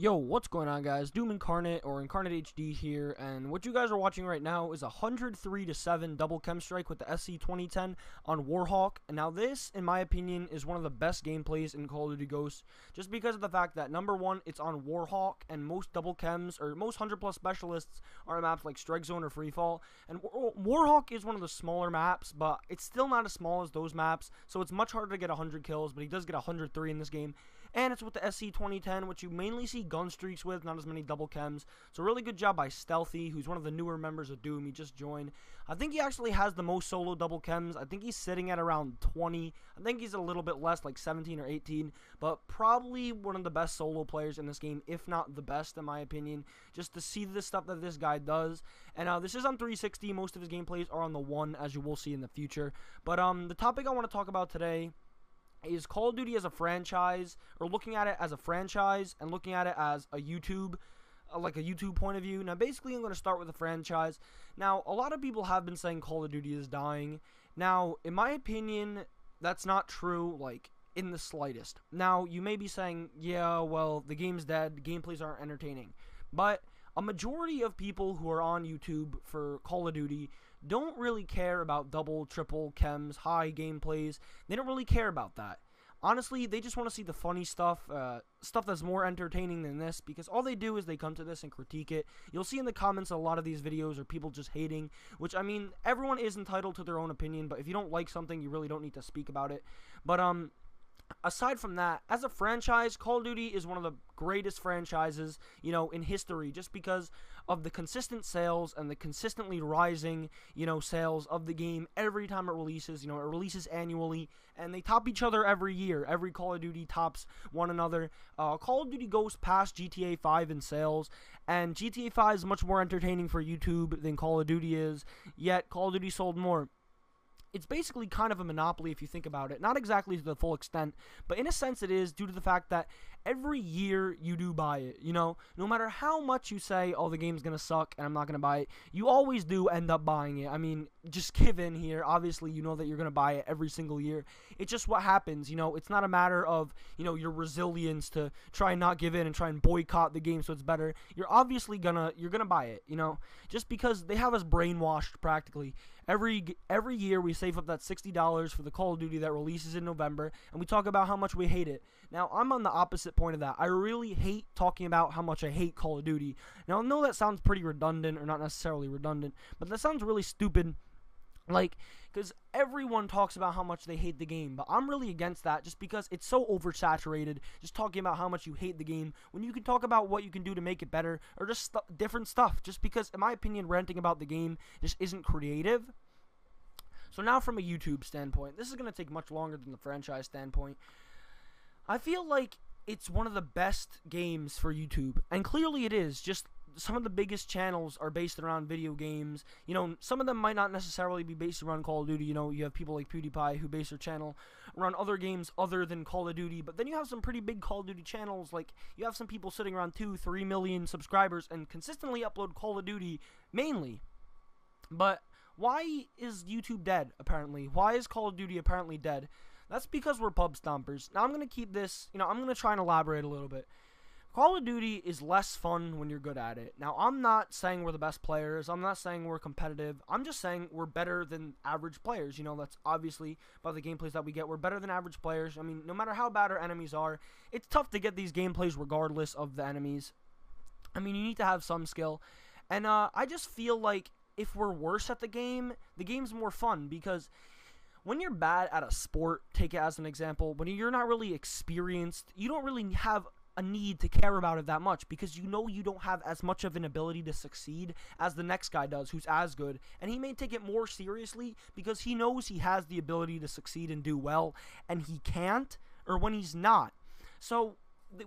Yo, what's going on, guys? Doom Incarnate or Incarnate HD here, and what you guys are watching right now is a 103-7 double chem strike with the SC 2010 on WARHAWK. And now this, in my opinion, is one of the best gameplays in Call of Duty Ghosts, just because of the fact that, number one, it's on WARHAWK, and most double chems, or most 100+ specialists are on maps like Strike Zone or Freefall. And WARHAWK is one of the smaller maps, but it's still not as small as those maps, so it's much harder to get 100 kills, but he does get 103 in this game. And it's with the SC 2010, which you mainly see gun streaks with, not as many double chems. So really good job by Stealthy, who's one of the newer members of Doom. He just joined. I think he actually has the most solo double chems. I think he's sitting at around 20. I think he's a little bit less, like 17 or 18. But probably one of the best solo players in this game, if not the best, in my opinion. Just to see the stuff that this guy does. And this is on 360. Most of his gameplays are on the 1, as you will see in the future. But the topic I want to talk about today is Call of Duty as a franchise, or looking at it as a franchise and looking at it as a YouTube, like a YouTube point of view. Now, basically, I'm going to start with the franchise. Now, a lot of people have been saying Call of Duty is dying. Now, in my opinion, that's not true, like, in the slightest. Now, you may be saying, yeah, well, the game's dead, the gameplays aren't entertaining. But a majority of people who are on YouTube for Call of Duty don't really care about double, triple, chems, high gameplays. They don't really care about that. Honestly, they just want to see the funny stuff, stuff that's more entertaining than this, because all they do is they come to this and critique it. You'll see in the comments a lot of these videos are people just hating, which, I mean, everyone is entitled to their own opinion, but if you don't like something, you really don't need to speak about it. But, aside from that, as a franchise, Call of Duty is one of the greatest franchises, you know, in history, just because of the consistent sales and the consistently rising, you know, sales of the game every time it releases. You know, it releases annually, and they top each other every year. Every Call of Duty tops one another. Call of Duty goes past GTA 5 in sales, and GTA 5 is much more entertaining for YouTube than Call of Duty is, yet Call of Duty sold more. It's basically kind of a monopoly if you think about it. Not exactly to the full extent, but in a sense it is, due to the fact that every year you do buy it, you know? No matter how much you say, oh, the game's gonna suck and I'm not gonna buy it, you always do end up buying it. I mean, just give in here. Obviously, you know that you're gonna buy it every single year. It's just what happens, you know? It's not a matter of, you know, your resilience to try and not give in and try and boycott the game so it's better. You're obviously gonna buy it, you know? Just because they have us brainwashed practically. Every year we save up that $60 for the Call of Duty that releases in November, and we talk about how much we hate it. Now, I'm on the opposite point of that. I really hate talking about how much I hate Call of Duty. Now, I know that sounds pretty redundant, or not necessarily redundant, but that sounds really stupid. Like, because everyone talks about how much they hate the game, but I'm really against that just because it's so oversaturated, just talking about how much you hate the game, when you can talk about what you can do to make it better, or just different stuff, just because, in my opinion, ranting about the game just isn't creative. So now from a YouTube standpoint, this is going to take much longer than the franchise standpoint. I feel like it's one of the best games for YouTube, and clearly it is. Just some of the biggest channels are based around video games. You know, some of them might not necessarily be based around Call of Duty. You know, you have people like PewDiePie who base their channel around other games other than Call of Duty. But then you have some pretty big Call of Duty channels. Like, you have some people sitting around 2-3 million subscribers and consistently upload Call of Duty mainly. But why is YouTube dead, apparently? Why is Call of Duty apparently dead? That's because we're pub stompers. Now, I'm going to keep this, you know, I'm going to try and elaborate a little bit. Call of Duty is less fun when you're good at it. Now, I'm not saying we're the best players. I'm not saying we're competitive. I'm just saying we're better than average players. You know, that's obviously by the gameplays that we get. We're better than average players. I mean, no matter how bad our enemies are, it's tough to get these gameplays regardless of the enemies. I mean, you need to have some skill. And I just feel like if we're worse at the game's more fun, because when you're bad at a sport, take it as an example, when you're not really experienced, you don't really have a need to care about it that much, because you know you don't have as much of an ability to succeed as the next guy does who's as good, and he may take it more seriously because he knows he has the ability to succeed and do well, and he can't, or when he's not. So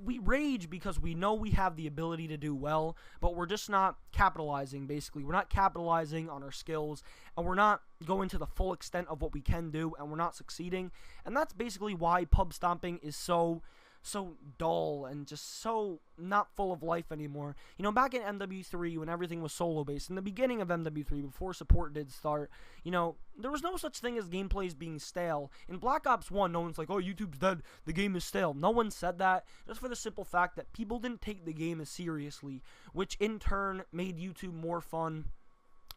we rage because we know we have the ability to do well, but we're just not capitalizing, basically. We're not capitalizing on our skills, and we're not going to the full extent of what we can do, and we're not succeeding. And that's basically why pub stomping is so so dull and just so not full of life anymore. You know, back in MW3 when everything was solo based, in the beginning of MW3 before support did start, you know, there was no such thing as gameplays being stale. In Black Ops 1, no one's like, oh, YouTube's dead, the game is stale. No one said that, just for the simple fact that people didn't take the game as seriously, which in turn made YouTube more fun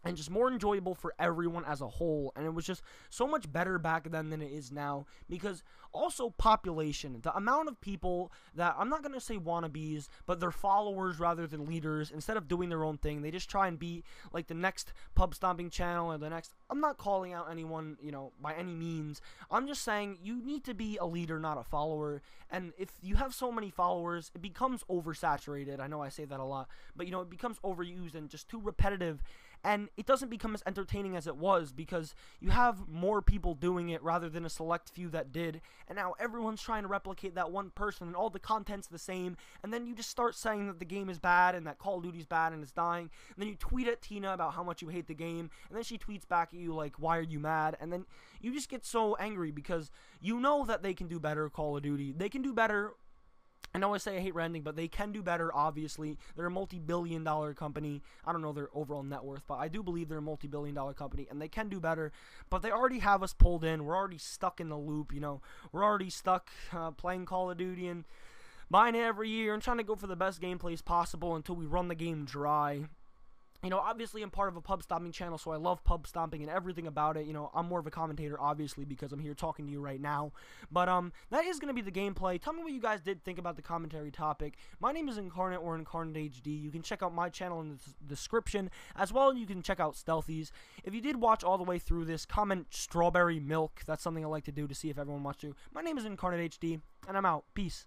and just more enjoyable for everyone as a whole. And it was just so much better back then than it is now, because also population, the amount of people that, I'm not going to say wannabes, but they're followers rather than leaders. Instead of doing their own thing, they just try and be like the next pub stomping channel or the next, I'm not calling out anyone, you know, by any means. I'm just saying you need to be a leader, not a follower. And if you have so many followers, it becomes oversaturated. I know I say that a lot, but you know, it becomes overused and just too repetitive. And it doesn't become as entertaining as it was, because you have more people doing it rather than a select few that did. And now everyone's trying to replicate that one person, and all the content's the same. And then you just start saying that the game is bad and that Call of Duty's bad and it's dying. And then you tweet at Tina about how much you hate the game. And then she tweets back at you like, why are you mad? And then you just get so angry because you know that they can do better, Call of Duty. They can do better. I know I say I hate renting, but they can do better, obviously. They're a multi-billion-dollar company. I don't know their overall net worth, but I do believe they're a multi-billion-dollar company, and they can do better. But they already have us pulled in. We're already stuck in the loop, you know. We're already stuck playing Call of Duty and buying it every year and trying to go for the best gameplays possible until we run the game dry. You know, obviously I'm part of a pub stomping channel, so I love pub stomping and everything about it. You know, I'm more of a commentator, obviously, because I'm here talking to you right now. But, that is going to be the gameplay. Tell me what you guys did think about the commentary topic. My name is Incarnate, or Incarnate HD. You can check out my channel in the description, as well as you can check out Stealthy's. If you did watch all the way through this, comment strawberry milk. That's something I like to do to see if everyone wants to. My name is Incarnate HD, and I'm out. Peace.